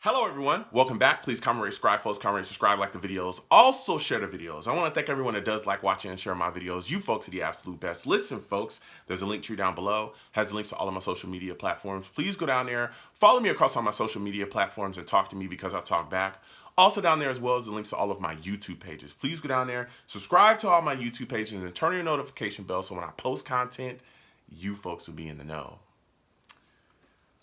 Hello everyone, welcome back. Please comment, rate, subscribe, folks. Comment, rate, subscribe, like the videos. Also share the videos. I want to thank everyone that does like watching and share my videos. You folks are the absolute best. Listen folks, there's a link tree down below. Has the links to all of my social media platforms. Please go down there, follow me across all my social media platforms and talk to me because I talk back. Also down there as well as the links to all of my YouTube pages. Please go down there, subscribe to all my YouTube pages and turn on your notification bell so when I post content, you folks will be in the know.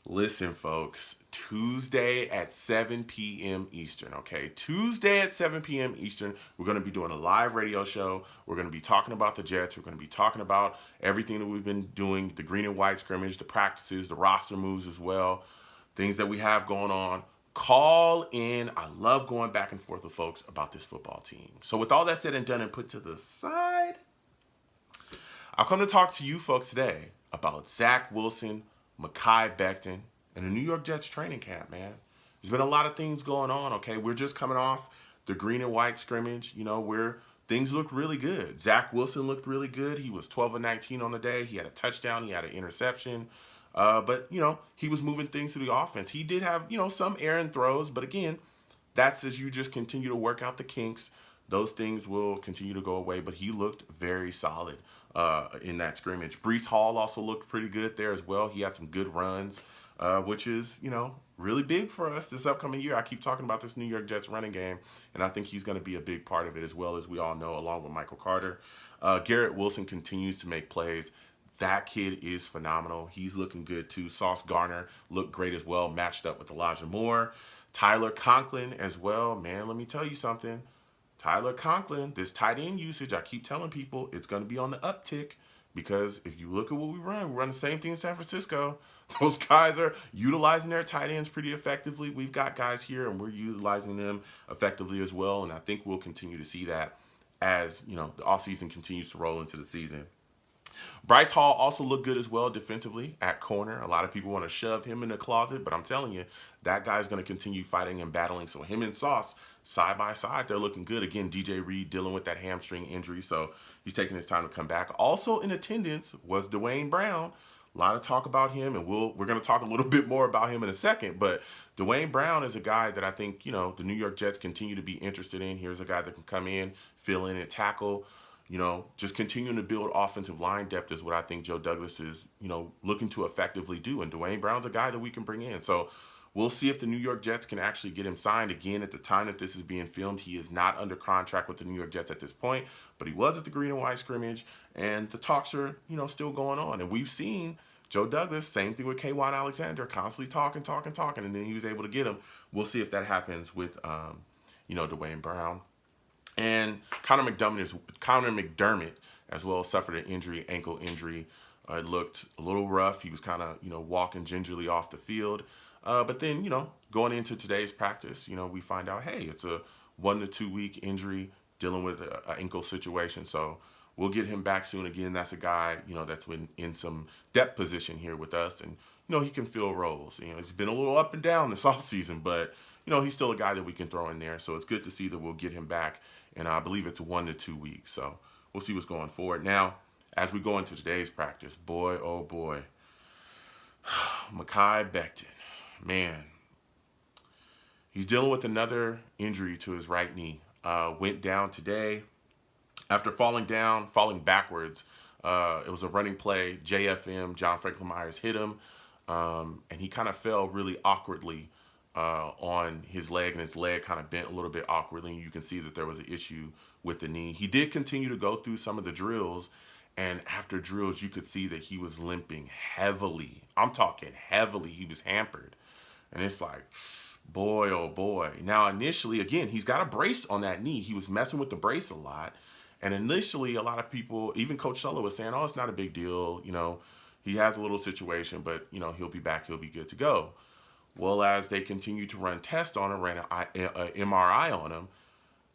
Listen, folks, Tuesday at 7 p.m. Eastern, okay? Tuesday at 7 p.m. Eastern, we're going to be doing a live radio show. We're going to be talking about the Jets. We're going to be talking about everything that we've been doing, the green and white scrimmage, the practices, the roster moves as well, things that we have going on. Call in. I love going back and forth with folks about this football team. So with all that said and done and put to the side, I'll come to talk to you folks today about Zach Wilson, Mekhi Becton, and the New York Jets training camp, man. There's been a lot of things going on, okay? We're just coming off the green and white scrimmage, where things look really good. Zach Wilson looked really good. He was 12 of 19 on the day. He had a touchdown. He had an interception. But he was moving things to the offense. He did have, some errant throws. But again, that's as you just continue to work out the kinks. Those things will continue to go away, but he looked very solid in that scrimmage. Bryce Hall also looked pretty good there as well. He had some good runs, which is, really big for us this upcoming year. I keep talking about this New York Jets running game, and I think he's going to be a big part of it as well, as we all know, along with Michael Carter. Garrett Wilson continues to make plays. That kid is phenomenal. He's looking good too. Sauce Gardner looked great as well, matched up with Elijah Moore. Tyler Conklin as well. Man, let me tell you something. Tyler Conklin, this tight end usage, I keep telling people it's going to be on the uptick because if you look at what we run the same thing in San Francisco. Those guys are utilizing their tight ends pretty effectively. We've got guys here and we're utilizing them effectively as well, and I think we'll continue to see that as, the offseason continues to roll into the season. Bryce Hall also looked good as well defensively at corner. A lot of people want to shove him in the closet, but I'm telling you, that guy's going to continue fighting and battling. So him and Sauce, side by side, they're looking good. Again, DJ Reed dealing with that hamstring injury, so he's taking his time to come back. Also in attendance was Duane Brown. A lot of talk about him, and we're going to talk a little bit more about him in a second. But Duane Brown is a guy that I think, the New York Jets continue to be interested in. Here's a guy that can come in, fill in and tackle. Just continuing to build offensive line depth is what I think Joe Douglas is, looking to effectively do. And Duane Brown's a guy that we can bring in. So we'll see if the New York Jets can actually get him signed. Again, at the time that this is being filmed, he is not under contract with the New York Jets at this point, but he was at the green and white scrimmage, and the talks are, still going on. And we've seen Joe Douglas, same thing with K'Wan Alexander, constantly talking, and then he was able to get him. We'll see if that happens with, Duane Brown. And Conor McDermott as well suffered an injury, ankle injury. It looked a little rough. He was kind of, walking gingerly off the field. But then, going into today's practice, we find out, hey, it's a 1 to 2 week injury dealing with an ankle situation. So we'll get him back soon. Again, that's a guy, that's in some depth position here with us. And, he can fill roles. It's been a little up and down this offseason, but, he's still a guy that we can throw in there. So it's good to see that we'll get him back. And I believe it's 1 to 2 weeks. So we'll see what's going forward. Now, as we go into today's practice, boy, oh boy, Mekhi Becton, man, he's dealing with another injury to his right knee. Went down today after falling backwards. It was a running play. JFM, John Franklin Myers, hit him. And he kind of fell really awkwardly on his leg, and his leg kind of bent a little bit awkwardly, and you can see that there was an issue with the knee. He did continue to go through some of the drills, and after drills, you could see that he was limping heavily. I'm talking heavily. He was hampered. And it's like, boy, oh boy. Now, initially, again, he's got a brace on that knee. He was messing with the brace a lot. And initially, a lot of people, even Coach Sulla was saying, oh, it's not a big deal. He has a little situation, but, he'll be back. He'll be good to go. Well, as they continue to run tests on him, ran an MRI on him,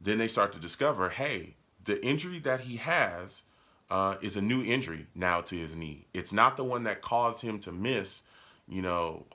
then they start to discover, hey, the injury that he has is a new injury now to his knee. It's not the one that caused him to miss,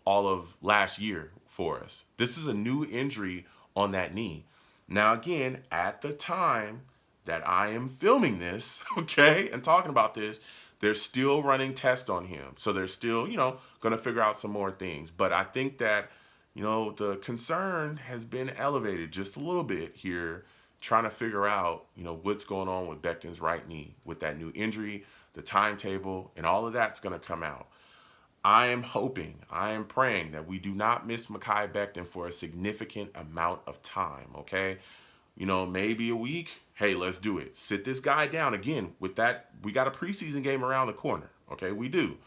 all of last year for us. This is a new injury on that knee. Now, again, at the time that I am filming this, okay, and talking about this, they're still running tests on him. So they're still, going to figure out some more things. But I think that the concern has been elevated just a little bit here, trying to figure out, what's going on with Becton's right knee with that new injury, the timetable, and all of that's going to come out. I am hoping, I am praying that we do not miss Mekhi Becton for a significant amount of time, okay? Maybe a week. Hey, let's do it. Sit this guy down. Again, with that, we got a preseason game around the corner, okay? We do.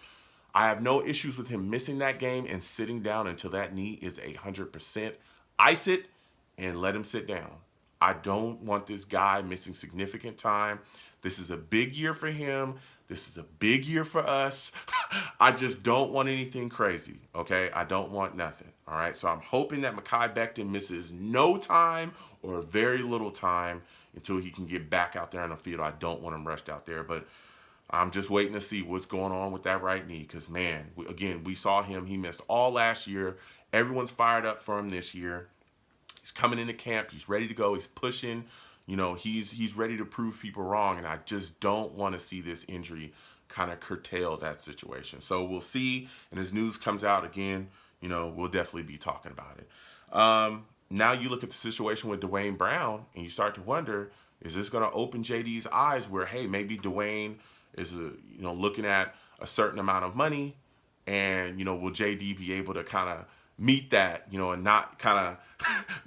I have no issues with him missing that game and sitting down until that knee is 100%. Ice it and let him sit down. I don't want this guy missing significant time. This is a big year for him. This is a big year for us. I just don't want anything crazy, okay? I don't want nothing, all right? So I'm hoping that Mekhi Becton misses no time or very little time until he can get back out there on the field. I don't want him rushed out there, but I'm just waiting to see what's going on with that right knee because, man, we saw him. He missed all last year. Everyone's fired up for him this year. He's coming into camp. He's ready to go. He's pushing. He's ready to prove people wrong, and I just don't want to see this injury kind of curtail that situation. So we'll see, and as news comes out again, we'll definitely be talking about it. Now you look at the situation with Duane Brown, and you start to wonder, is this going to open JD's eyes where, hey, maybe Duane is looking at a certain amount of money, and will JD be able to kind of meet that, and not kind of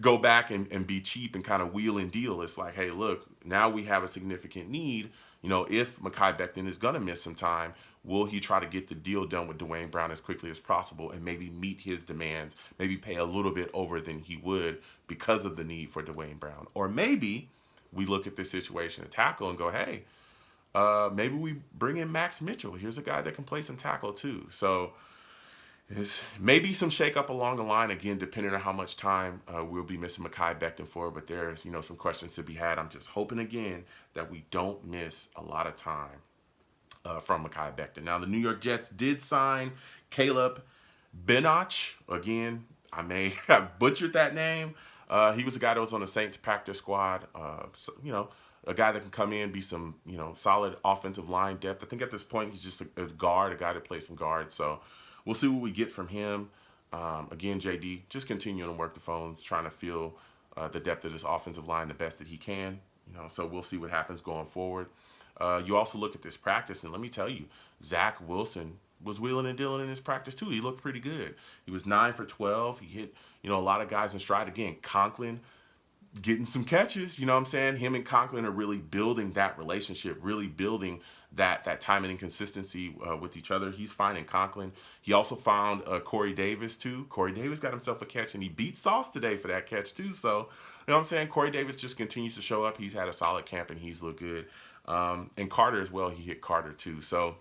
go back and be cheap and kind of wheel and deal. It's like, hey, look, now we have a significant need. If Mekhi Becton is going to miss some time, will he try to get the deal done with Duane Brown as quickly as possible and maybe meet his demands, maybe pay a little bit over than he would because of the need for Duane Brown? Or maybe we look at this situation at tackle and go, hey, maybe we bring in Max Mitchell. Here's a guy that can play some tackle too. So there's maybe some shakeup along the line, again, depending on how much time we'll be missing Mekhi Becton for. But there's, some questions to be had. I'm just hoping, again, that we don't miss a lot of time from Mekhi Becton. Now, the New York Jets did sign Caleb Benoch. Again, I may have butchered that name. He was a guy that was on the Saints practice squad. A guy that can come in, be some, solid offensive line depth. I think at this point he's just a guard, a guy that plays some guard. So we'll see what we get from him. Again, JD, just continuing to work the phones, trying to feel the depth of this offensive line the best that he can. So we'll see what happens going forward. You also look at this practice, and let me tell you, Zach Wilson was wheeling and dealing in his practice too. He looked pretty good. He was 9 for 12. He hit, a lot of guys in stride. Again, Conklin getting some catches, what I'm saying? Him and Conklin are really building that relationship, really building that timing and consistency with each other. He's finding Conklin. He also found Corey Davis too. Corey Davis got himself a catch, and he beat Sauce today for that catch too. So, what I'm saying? Corey Davis just continues to show up. He's had a solid camp, and he's looked good. And Carter as well, he hit Carter too. So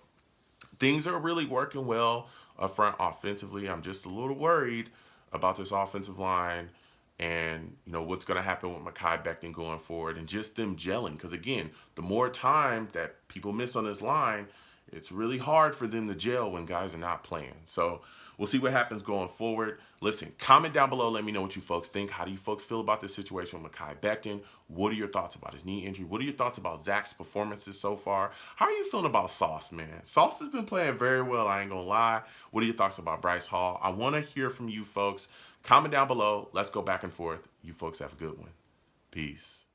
things are really working well up front offensively. I'm just a little worried about this offensive line and what's going to happen with Mekhi Becton going forward and just them gelling. Because again, the more time that people miss on this line, it's really hard for them to gel when guys are not playing. So we'll see what happens going forward. Listen, comment down below. Let me know what you folks think. How do you folks feel about this situation with Mekhi Becton? What are your thoughts about his knee injury? What are your thoughts about Zach's performances so far? How are you feeling about Sauce, man? Sauce has been playing very well, I ain't going to lie. What are your thoughts about Bryce Hall? I want to hear from you folks. Comment down below. Let's go back and forth. You folks have a good one. Peace.